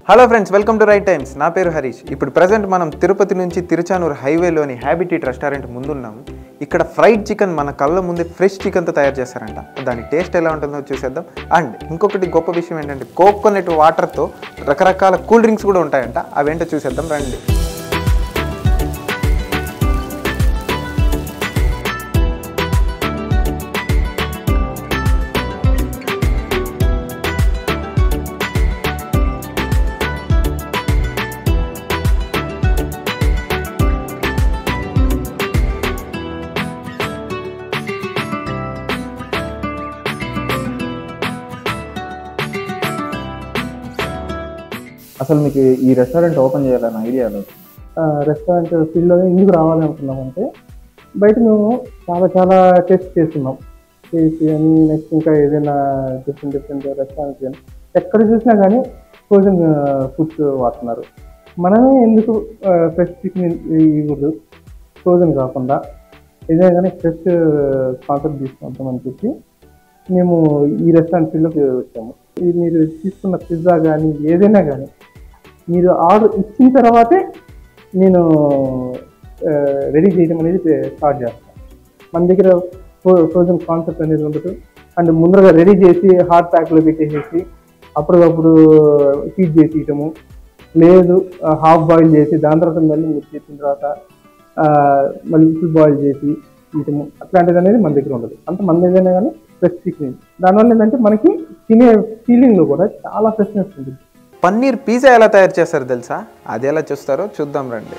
Hello friends, welcome to right times. నా పేరు హరీష్. ఇప్పుడు ప్రజెంట్ మనం తిరుపతి నుంచి తిరుచానూరు హైవేలోని హ్యాబిటేట్ రెస్టారెంట్ ముందున్నాము. ఇక్కడ ఫ్రైడ్ చికెన్ మన కళ్ళ ముందే ఫ్రెష్ చికెన్తో తయారు చేస్తారంట. దాని టేస్ట్ ఎలా ఉంటుందో చూసేద్దాం. అండ్ ఇంకొకటి గొప్ప విషయం ఏంటంటే కోకోనట్ వాటర్తో రకరకాల కూల్ డ్రింక్స్ కూడా ఉంటాయంట. అవేంటో చూసేద్దాం రండి. అసలు మీకు ఈ రెస్టారెంట్ ఓపెన్ చేయాలని ఐడియా లేదు. రెస్టారెంట్ ఫీల్డ్లోనే ఎందుకు రావాలనుకున్నామంటే బయట మేము చాలా టెస్ట్ చేస్తున్నాం. చేసి అని నెక్స్ట్ ఇంకా ఏదైనా డిఫరెంట్ రెస్టారెంట్స్ కానీ ఎక్కడ చూసినా కానీ ఫ్రోజన్ ఫుడ్స్ వాడుతున్నారు. మనమే ఎందుకు ఫ్రెష్ చికెన్ ఇవ్వదు, ఫ్రోజన్ కాకుండా ఏదైనా కానీ ఫ్రెష్ కాన్సెప్ట్ తీసుకుంటామని చెప్పి మేము ఈ రెస్టారెంట్ ఫీల్డ్లోకి వచ్చాము. ఇది మీరు తీసుకున్న పిజ్జా కానీ ఏదైనా కానీ మీరు ఆర్డర్ ఇచ్చిన తర్వాతే నేను రెడీ చేయడం అనేది స్టార్ట్ చేస్తాను. మన దగ్గర ఫ్రోజన్ కాన్సెప్ట్ అనేది ఉండదు. అండ్ ముందరగా రెడీ చేసి హాట్ ప్యాక్లో పెట్టేసేసి అప్పటికప్పుడు హీట్ చేసి ఇవ్వటము, లేదు హాఫ్ బాయిల్ చేసి దాని తర్వాత మళ్ళీ మీరు చేసిన తర్వాత మళ్ళీ ఫుల్ బాయిల్ చేసి ఇవ్వటము, అట్లాంటిది అనేది మన దగ్గర ఉండదు. అంటే మన ఏదైనా కానీ ఫ్రెష్ చికెన్. దానివల్ల ఏంటంటే మనకి తినే ఫీలింగ్లో కూడా చాలా ఫ్రెష్నెస్ ఉంటుంది. పన్నీర్ పిజ్జా ఎలా తయారు చేస్తారో తెలుసా? అది ఎలా చూస్తారో చూద్దాం రండి.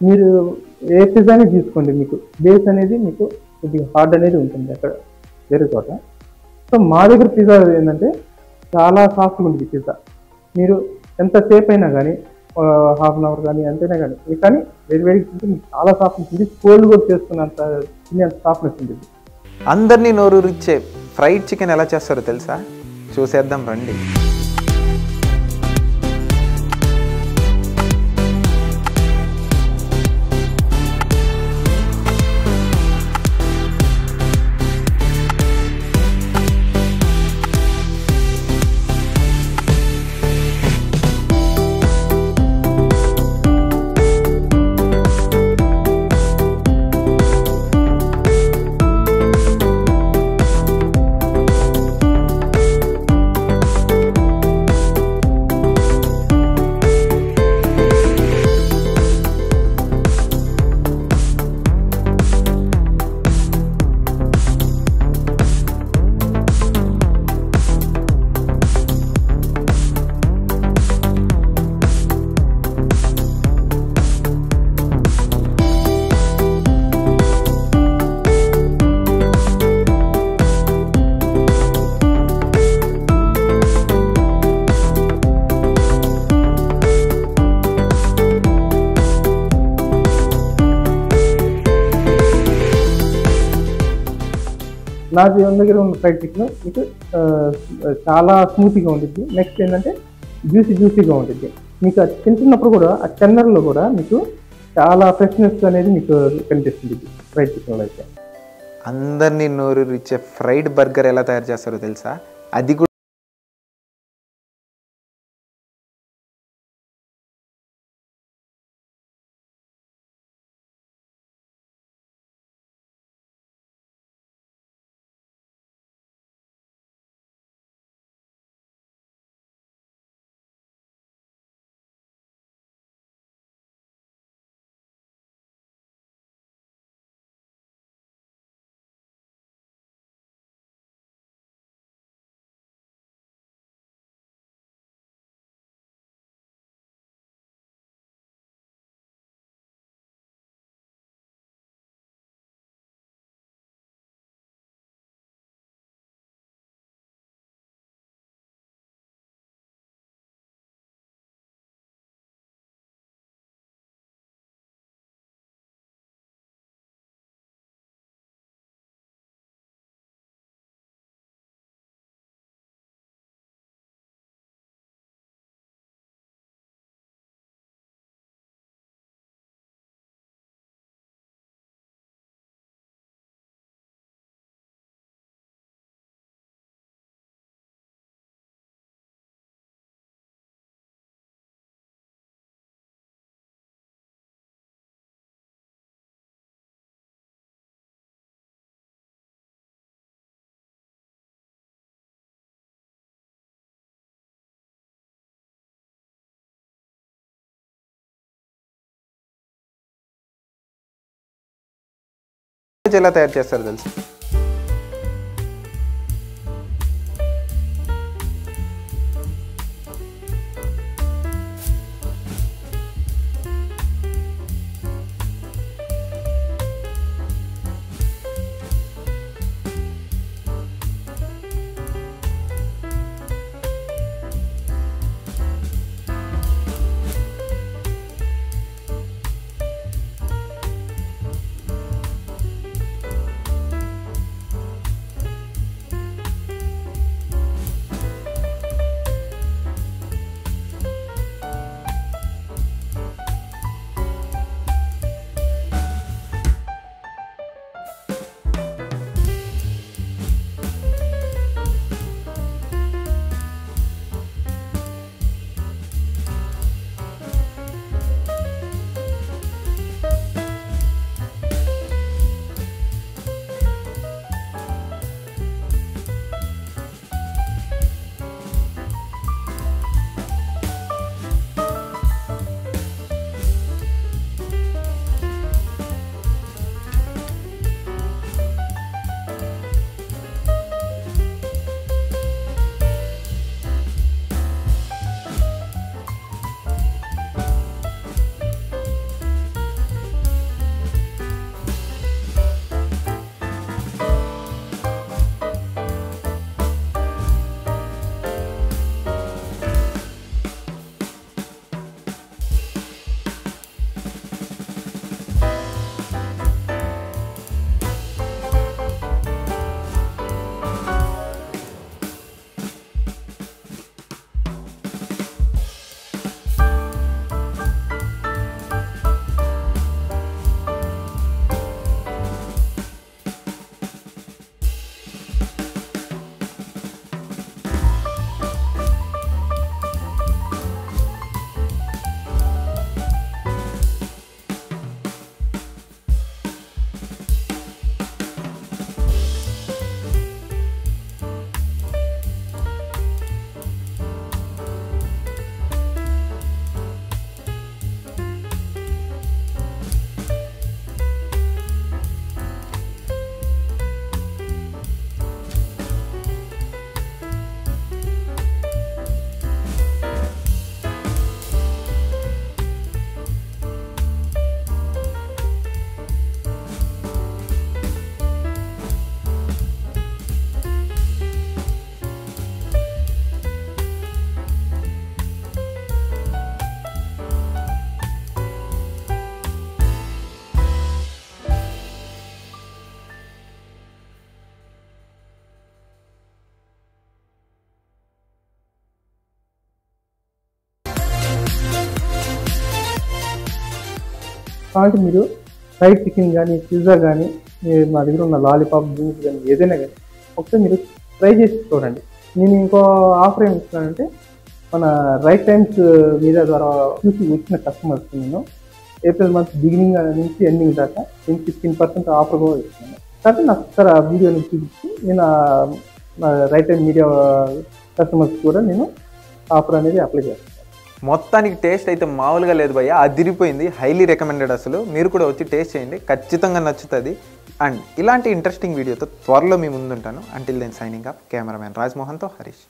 మీరు ఏ పిజ్జాని తీసుకోండి, మీకు బేస్ అనేది మీకు కొద్దిగా హార్డ్ అనేది ఉంటుంది అక్కడ వేరే చోట. సో మా దగ్గర పిజ్జా ఏంటంటే చాలా సాఫ్ట్గా ఉంటుంది పిజ్జా. మీరు ఎంతసేపు అయినా కానీ హాఫ్ అన్ అవర్ కానీ ఎంతైనా కానీ వేడికి తింటే మీకు చాలా సాఫ్ట్ ఉంటుంది. కోల్డ్ కూడా చేసుకున్నంత తినేంత సాఫ్ట్నెస్ ఉంటుంది. అందరినీ నోరూరిచ్చే ఫ్రైడ్ చికెన్ ఎలా చేస్తారో తెలుసా? చూసేద్దాం రండి. నా దగ్గర ఉన్న ఫ్రైడ్ చికెన్ మీకు చాలా స్మూత్గా ఉంటుంది. నెక్స్ట్ ఏంటంటే జ్యూసీగా ఉంటుంది. మీకు అది తింటున్నప్పుడు కూడా ఆ చెన్నర్లో కూడా మీకు చాలా ఫ్రెష్నెస్ అనేది మీకు కనిపిస్తుంది ఫ్రైడ్ చికెన్లో అయితే. అందరినీ నోరూరిచ్చే ఫ్రైడ్ బర్గర్ ఎలా తయారు చేస్తారో తెలుసా? అది కూడా ఎలా తయారు చేస్తారో తెలుసా? కాబట్టి మీరు ఫ్రైడ్ చికెన్ కానీ పిజ్జా కానీ మా దగ్గర ఉన్న లాలీపాప్ డ్రింక్స్ కానీ ఏదైనా కానీ ఒకసారి మీరు ట్రై చేసి చూడండి. నేను ఇంకో ఆఫర్ ఏమి ఇస్తున్నానంటే మన రైట్ టైమ్స్ మీడియా ద్వారా చూసి వచ్చిన కస్టమర్స్ నేను ఏప్రిల్ మంత్ బిగినింగ్ నుంచి ఎండింగ్ దాకా నేను 15% ఆఫర్ కూడా ఇస్తున్నాను. కాబట్టి నాకు ఒకసారి ఆ వీడియోని చూపించి నేను రైట్ టైం మీడియా కస్టమర్స్ కూడా నేను ఆఫర్ అనేది అప్లై చేస్తాను. మొత్తానికి టేస్ట్ అయితే మామూలుగా లేదు భయ్య, అదిరిపోయింది. Highly recommended. అసలు మీరు కూడా వచ్చి టేస్ట్ చేయండి, ఖచ్చితంగా నచ్చుతుంది. అండ్ ఇలాంటి ఇంట్రెస్టింగ్ వీడియోతో త్వరలో మీ ముందుంటాను. Until then signing up, cameraman రాజ్మోహన్తో హరీష్.